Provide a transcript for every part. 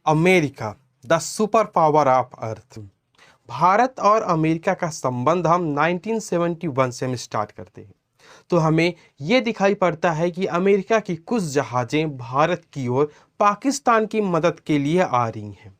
America, the super power of earth. Bharat और America का संबंध हम 1971 से हम स्टार्ट करते हैं। तो हमें ये दिखाई पड़ता है कि अमेरिका की कुछ जहाज़ें भारत की ओर पाकिस्तान की मदद के लिए आ रही हैं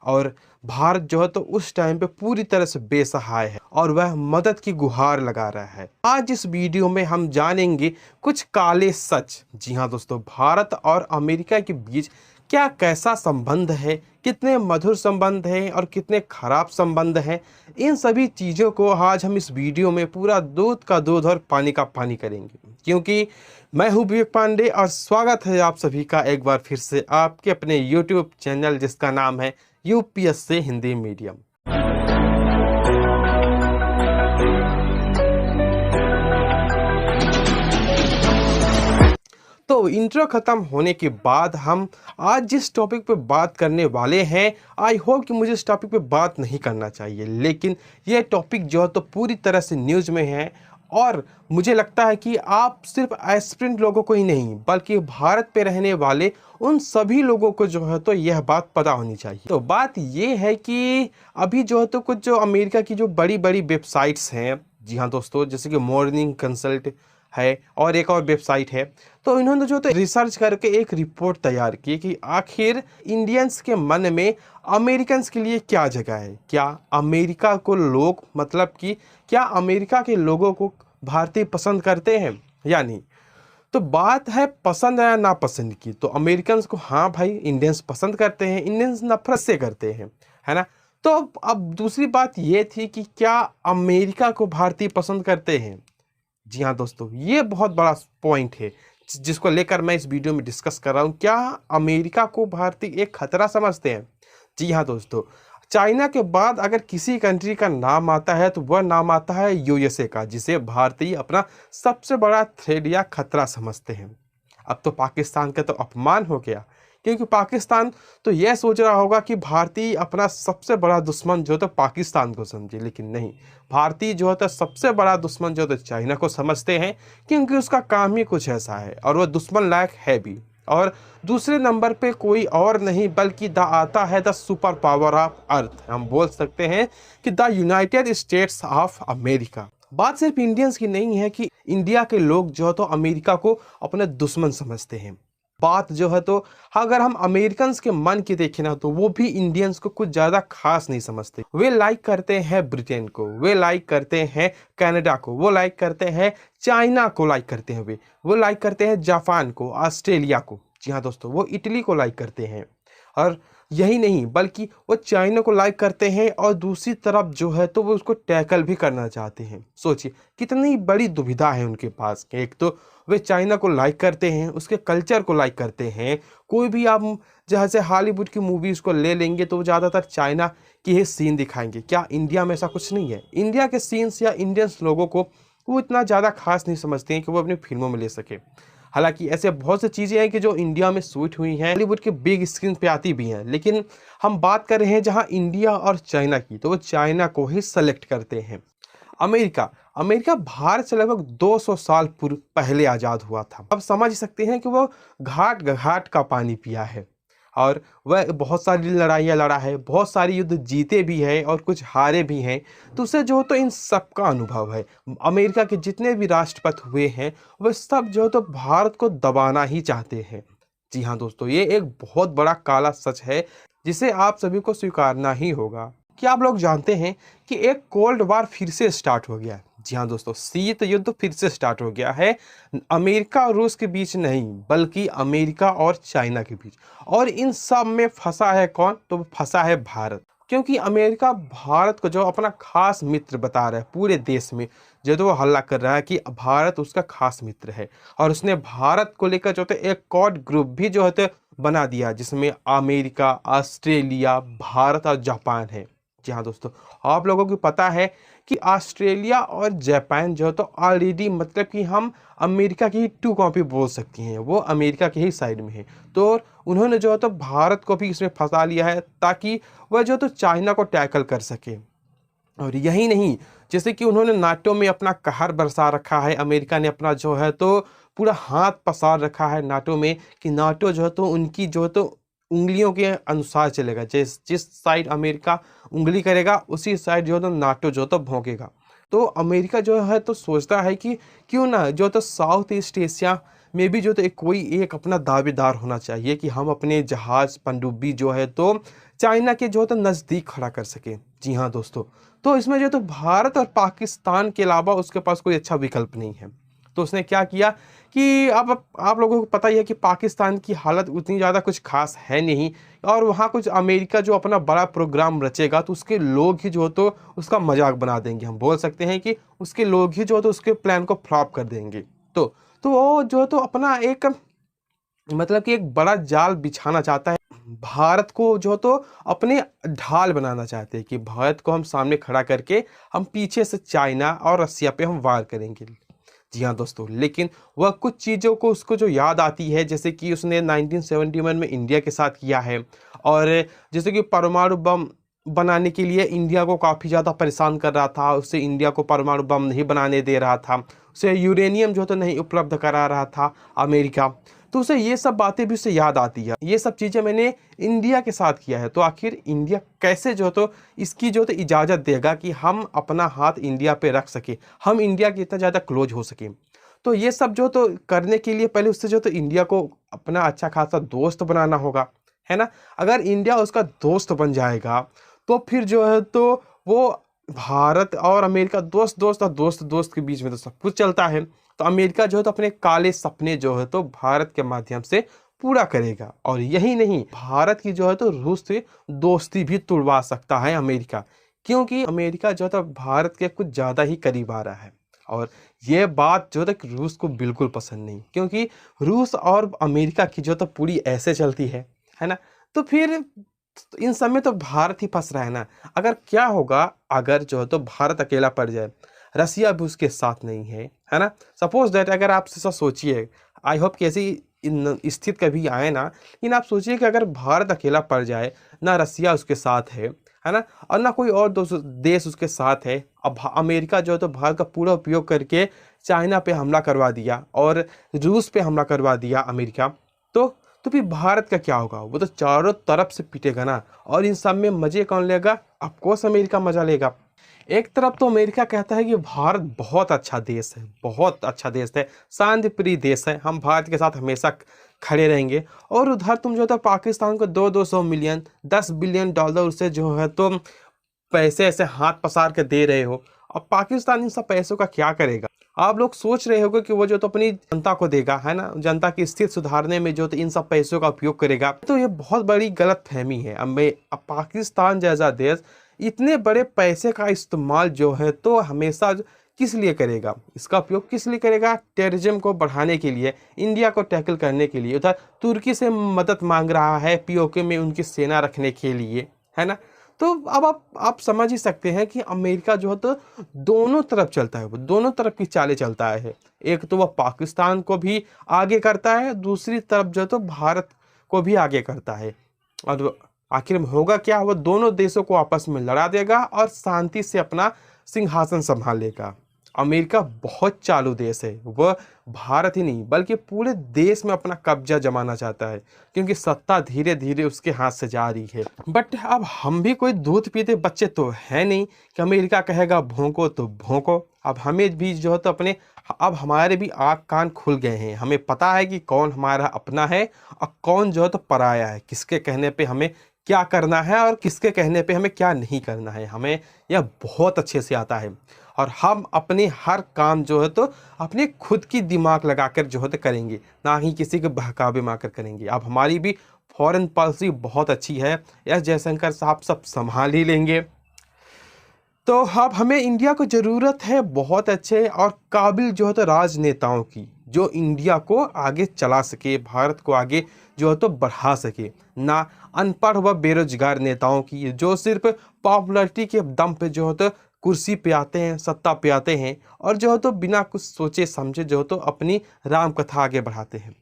और भारत जो है तो उस टाइम पे पूरी तरह से बेसहाय है और वह मदद की गुहार लगा रहा है। आज इस वीडियो में हम जानेंगे कुछ काले सच। जी हाँ दोस्तों, भारत और अमेरिका के बीच क्या कैसा संबंध है, कितने मधुर संबंध हैं और कितने खराब संबंध हैं। इन सभी चीज़ों को आज हम इस वीडियो में पूरा दूध का दूध और पानी का पानी करेंगे, क्योंकि मैं हूं विवेक पांडे और स्वागत है आप सभी का एक बार फिर से आपके अपने YouTube चैनल जिसका नाम है यूपीएससी हिंदी मीडियम। तो इंट्रो खत्म होने के बाद हम आज जिस टॉपिक पे बात करने वाले हैं, आई होप कि मुझे इस टॉपिक पे बात नहीं करना चाहिए, लेकिन ये टॉपिक जो है तो पूरी तरह से न्यूज़ में है और मुझे लगता है कि आप सिर्फ एस्पिरेंट लोगों को ही नहीं बल्कि भारत पे रहने वाले उन सभी लोगों को जो है तो यह बात पता होनी चाहिए। तो बात ये है कि अभी जो है तो कुछ जो अमेरिका की जो बड़ी बड़ी वेबसाइट्स हैं, जी हाँ दोस्तों, जैसे कि मॉर्निंग कंसल्ट है और एक और वेबसाइट है, तो इन्होंने जो तो रिसर्च करके एक रिपोर्ट तैयार की कि आखिर इंडियंस के मन में अमेरिकन्स के लिए क्या जगह है। क्या अमेरिका को लोग मतलब कि क्या अमेरिका के लोगों को भारतीय पसंद करते हैं या नहीं। तो बात है पसंद या नापसंद की, तो अमेरिकन्स को हाँ भाई इंडियंस पसंद करते हैं, इंडियंस नफरत से करते हैं, है ना। तो अब दूसरी बात ये थी कि क्या अमेरिका को भारतीय पसंद करते हैं। जी हाँ दोस्तों, ये बहुत बड़ा पॉइंट है जिसको लेकर मैं इस वीडियो में डिस्कस कर रहा हूँ। क्या अमेरिका को भारतीय एक खतरा समझते हैं। जी हाँ दोस्तों, चाइना के बाद अगर किसी कंट्री का नाम आता है तो वह नाम आता है यूएसए का, जिसे भारतीय अपना सबसे बड़ा थ्रेड या खतरा समझते हैं। अब तो पाकिस्तान का तो अपमान हो गया, क्योंकि पाकिस्तान तो यह सोच रहा होगा कि भारतीय अपना सबसे बड़ा दुश्मन जो तो पाकिस्तान को समझे, लेकिन नहीं, भारतीय जो है तो सबसे बड़ा दुश्मन जो तो चाइना को समझते हैं, क्योंकि उसका काम ही कुछ ऐसा है और वह दुश्मन लायक है भी। और दूसरे नंबर पे कोई और नहीं बल्कि द आता है the super power of earth. हम बोल सकते हैं कि the United states of America. बात सिर्फ इंडियंस की नहीं है कि इंडिया के लोग जो है तो अमेरिका को अपने दुश्मन समझते हैं। बात जो है तो अगर हम अमेरिकन्स के मन की देखें ना, तो वो भी इंडियंस को कुछ ज़्यादा खास नहीं समझते। वे लाइक करते हैं ब्रिटेन को, वे लाइक करते हैं कनाडा को, वो लाइक करते हैं चाइना को, लाइक करते हैं वो लाइक करते हैं जापान को, ऑस्ट्रेलिया को। जी हाँ दोस्तों, वो इटली को लाइक करते हैं। और यही नहीं बल्कि वो चाइना को लाइक करते हैं और दूसरी तरफ जो है तो वो उसको टैकल भी करना चाहते हैं। सोचिए कितनी बड़ी दुविधा है उनके पास। एक तो वे चाइना को लाइक करते हैं, उसके कल्चर को लाइक करते हैं। कोई भी आप जैसे हॉलीवुड की मूवीज़ को ले लेंगे तो ज़्यादातर चाइना की ही सीन दिखाएंगे। क्या इंडिया में ऐसा कुछ नहीं है। इंडिया के सीन्स या इंडियंस लोगों को वो इतना ज़्यादा खास नहीं समझते हैं कि वो अपनी फिल्मों में ले सके। हालांकि ऐसे बहुत सी चीज़ें हैं कि जो इंडिया में शूट हुई हैं, हॉलीवुड के बिग स्क्रीन पे आती भी हैं, लेकिन हम बात कर रहे हैं जहां इंडिया और चाइना की, तो वो चाइना को ही सेलेक्ट करते हैं। अमेरिका अमेरिका भारत से लगभग 200 साल पूर्व पहले आज़ाद हुआ था। अब समझ सकते हैं कि वो घाट घाट का पानी पिया है और वह बहुत सारी लड़ाइयाँ लड़ा है, बहुत सारी युद्ध जीते भी है और कुछ हारे भी हैं। तो उसे जो तो इन सब का अनुभव है। अमेरिका के जितने भी राष्ट्रपति हुए हैं वह सब जो तो भारत को दबाना ही चाहते हैं। जी हाँ दोस्तों, ये एक बहुत बड़ा काला सच है जिसे आप सभी को स्वीकारना ही होगा। क्या आप लोग जानते हैं कि एक कोल्ड वार फिर से स्टार्ट हो गया है। जी हाँ दोस्तों, शीत युद्ध फिर से स्टार्ट हो गया है। अमेरिका और रूस के बीच नहीं बल्कि अमेरिका और चाइना के बीच। और इन सब में फंसा है कौन, तो फंसा है भारत। क्योंकि अमेरिका भारत को जो अपना खास मित्र बता रहा है पूरे देश में, जो तो वो हल्ला कर रहा है कि भारत उसका खास मित्र है। और उसने भारत को लेकर जो है एक कोड ग्रुप भी जो है बना दिया, जिसमें अमेरिका, ऑस्ट्रेलिया, भारत और जापान है। जी हाँ दोस्तों, आप लोगों को पता है कि ऑस्ट्रेलिया और जापान जो तो ऑलरेडी मतलब कि हम अमेरिका की 2 कॉपी बोल सकती हैं, वो अमेरिका के ही साइड में है। तो उन्होंने जो है तो भारत को भी इसमें फंसा लिया है ताकि वह जो तो चाइना को टैकल कर सके। और यही नहीं, जैसे कि उन्होंने नाटो में अपना कहर बरसा रखा है, अमेरिका ने अपना जो है तो पूरा हाथ पसार रखा है नाटो में कि नाटो जो है तो उनकी जो है तो उंगलियों के अनुसार चलेगा। जिस जिस साइड अमेरिका उंगली करेगा उसी साइड जो है तो नाटो जो है तो भौंकेगा। तो अमेरिका जो है तो सोचता है कि क्यों ना जो तो साउथ ईस्ट एशिया में भी जो तो कोई एक अपना दावेदार होना चाहिए कि हम अपने जहाज पनडुब्बी जो है तो चाइना के जो है तो नज़दीक खड़ा कर सके। जी हाँ दोस्तों, तो इसमें जो तो भारत और पाकिस्तान के अलावा उसके पास कोई अच्छा विकल्प नहीं है। तो उसने क्या किया कि अब आप लोगों को पता ही है कि पाकिस्तान की हालत उतनी ज़्यादा कुछ खास है नहीं, और वहाँ कुछ अमेरिका जो अपना बड़ा प्रोग्राम रचेगा तो उसके लोग ही जो तो उसका मजाक बना देंगे। हम बोल सकते हैं कि उसके लोग ही जो तो उसके प्लान को फ्लॉप कर देंगे। तो वो जो तो अपना एक मतलब कि एक बड़ा जाल बिछाना चाहता है। भारत को जो तो अपने ढाल बनाना चाहते हैं कि भारत को हम सामने खड़ा करके हम पीछे से चाइना और रसिया पे हम वार करेंगे। जी हाँ दोस्तों, लेकिन वह कुछ चीज़ों को उसको जो याद आती है, जैसे कि उसने 1971 में इंडिया के साथ किया है, और जैसे कि परमाणु बम बनाने के लिए इंडिया को काफ़ी ज़्यादा परेशान कर रहा था, उससे इंडिया को परमाणु बम नहीं बनाने दे रहा था, उसे यूरेनियम जो तो नहीं उपलब्ध करा रहा था अमेरिका। तो उसे ये सब बातें भी उससे याद आती है, ये सब चीज़ें मैंने इंडिया के साथ किया है, तो आखिर इंडिया कैसे जो तो इसकी जो तो इजाज़त देगा कि हम अपना हाथ इंडिया पे रख सके, हम इंडिया के इतना ज़्यादा क्लोज हो सके। तो ये सब जो तो करने के लिए पहले उससे जो तो इंडिया को अपना अच्छा खासा दोस्त बनाना होगा, है ना। अगर इंडिया उसका दोस्त बन जाएगा तो फिर जो है तो वो भारत और अमेरिका दोस्त दोस्त और दोस्त दोस्त के बीच में तो सब कुछ चलता है। तो अमेरिका जो है तो अपने काले सपने जो है तो भारत के माध्यम से पूरा करेगा, और यही नहीं, भारत की जो है तो रूस से दोस्ती भी तुड़वा सकता है अमेरिका, क्योंकि अमेरिका जो है तो भारत के कुछ ज़्यादा ही करीब आ रहा है। और ये बात जो है तो रूस को बिल्कुल पसंद नहीं, क्योंकि रूस और अमेरिका की जो तो पूरी ऐसे चलती है ना। तो फिर इन सब में तो भारत ही फंस रहा है ना। अगर क्या होगा अगर जो है तो भारत अकेला पड़ जाए, रसिया भी उसके साथ नहीं है ना। सपोज दैट अगर आप ऐसा सोचिए, आई होप कि ऐसी स्थिति कभी आए ना, लेकिन आप सोचिए कि अगर भारत अकेला पड़ जाए, ना रसिया उसके साथ है ना, और ना कोई और देश उसके साथ है। अब अमेरिका जो है तो भारत का पूरा उपयोग करके चाइना पे हमला करवा दिया और रूस पे हमला करवा दिया अमेरिका, तो तो फिर भारत का क्या होगा? वो तो चारों तरफ से पिटेगा ना। और इन सब में मजे कौन लेगा? ऑफ कोर्स अमेरिका मजा लेगा। एक तरफ तो अमेरिका कहता है कि भारत बहुत अच्छा देश है, बहुत अच्छा देश है, शांति प्रिय देश है, हम भारत के साथ हमेशा खड़े रहेंगे। और उधर तुम जो तो पाकिस्तान को 200 मिलियन 10 बिलियन डॉलर से जो है तो पैसे ऐसे हाथ पसार के दे रहे हो। अब पाकिस्तान इन सब पैसों का क्या करेगा? आप लोग सोच रहे होगे कि वो जो तो अपनी जनता को देगा, है ना, जनता की स्थिति सुधारने में जो तो इन सब पैसों का उपयोग करेगा। तो ये बहुत बड़ी गलत फहमी है। अब पाकिस्तान जैसा देश इतने बड़े पैसे का इस्तेमाल जो है तो हमेशा किस लिए करेगा? इसका उपयोग किस लिए करेगा? टेररिज्म को बढ़ाने के लिए, इंडिया को टैकल करने के लिए। उधर तुर्की से मदद मांग रहा है पीओके में उनकी सेना रखने के लिए, है ना। तो अब आप समझ ही सकते हैं कि अमेरिका जो है तो दोनों तरफ चलता है, वो दोनों तरफ की चालें चलता है। एक तो वह पाकिस्तान को भी आगे करता है, दूसरी तरफ जो है तो भारत को भी आगे करता है। और आखिर में होगा क्या? वह दोनों देशों को आपस में लड़ा देगा और शांति से अपना सिंहासन संभाल लेगा। अमेरिका बहुत चालू देश है, वह भारत ही नहीं बल्कि पूरे देश में अपना कब्जा जमाना चाहता है, क्योंकि सत्ता धीरे धीरे उसके हाथ से जा रही है। बट अब हम भी कोई दूध पीते बच्चे तो है नहीं कि अमेरिका कहेगा भौंको तो भौंको। अब हमें भी जो है तो अब हमारे भी आँख कान खुल गए हैं, हमें पता है कि कौन हमारा अपना है और कौन जो है तो पराया है, किसके कहने पे हमें क्या करना है और किसके कहने पे हमें क्या नहीं करना है, हमें यह बहुत अच्छे से आता है। और हम अपने हर काम जो है तो अपने खुद की दिमाग लगाकर जो है तो करेंगे, ना ही किसी के बहकावे में आकर करेंगे। अब हमारी भी फॉरेन पॉलिसी बहुत अच्छी है, एस जयशंकर साहब सब संभाल ही लेंगे। तो अब हमें इंडिया को ज़रूरत है बहुत अच्छे और काबिल जो है तो राजनेताओं की, जो इंडिया को आगे चला सके, भारत को आगे जो है तो बढ़ा सके, ना अनपढ़ व बेरोजगार नेताओं की जो सिर्फ पॉपुलैरिटी के दम पे जो है तो कुर्सी पे आते हैं, सत्ता पे आते हैं और जो है तो बिना कुछ सोचे समझे जो है तो अपनी राम कथा आगे बढ़ाते हैं।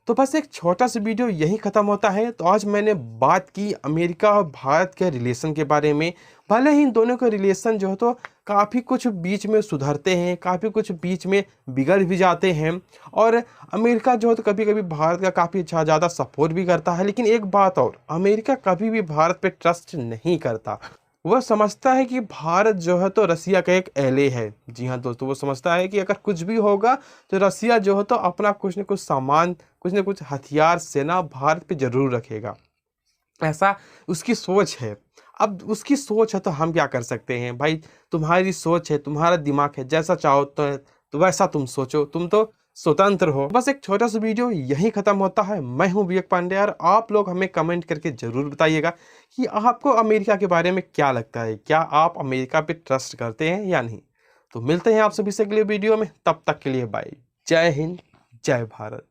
तो बस एक छोटा सा वीडियो यहीं ख़त्म होता है। तो आज मैंने बात की अमेरिका और भारत के रिलेशन के बारे में। भले ही इन दोनों के रिलेशन जो है तो काफ़ी कुछ बीच में सुधरते हैं, काफ़ी कुछ बीच में बिगड़ भी जाते हैं, और अमेरिका जो है तो कभी कभी भारत का काफ़ी अच्छा ज़्यादा सपोर्ट भी करता है। लेकिन एक बात और, अमेरिका कभी भी भारत पे ट्रस्ट नहीं करता। वह समझता है कि भारत जो है तो रसिया का एक एले है। जी हाँ दोस्तों, वो समझता है कि अगर कुछ भी होगा तो रसिया जो है तो अपना कुछ न कुछ सामान, कुछ न कुछ हथियार, सेना भारत पे जरूर रखेगा। ऐसा उसकी सोच है। अब उसकी सोच है तो हम क्या कर सकते हैं भाई। तुम्हारी सोच है, तुम्हारा दिमाग है, जैसा चाहो तो वैसा तुम सोचो, तुम तो स्वतंत्र हो। बस एक छोटा सा वीडियो यहीं खत्म होता है। मैं हूं विवेक पांडे, और आप लोग हमें कमेंट करके जरूर बताइएगा कि आपको अमेरिका के बारे में क्या लगता है। क्या आप अमेरिका पे ट्रस्ट करते हैं या नहीं। तो मिलते हैं आप सभी से अगले वीडियो में, तब तक के लिए बाय। जय हिंद, जय भारत।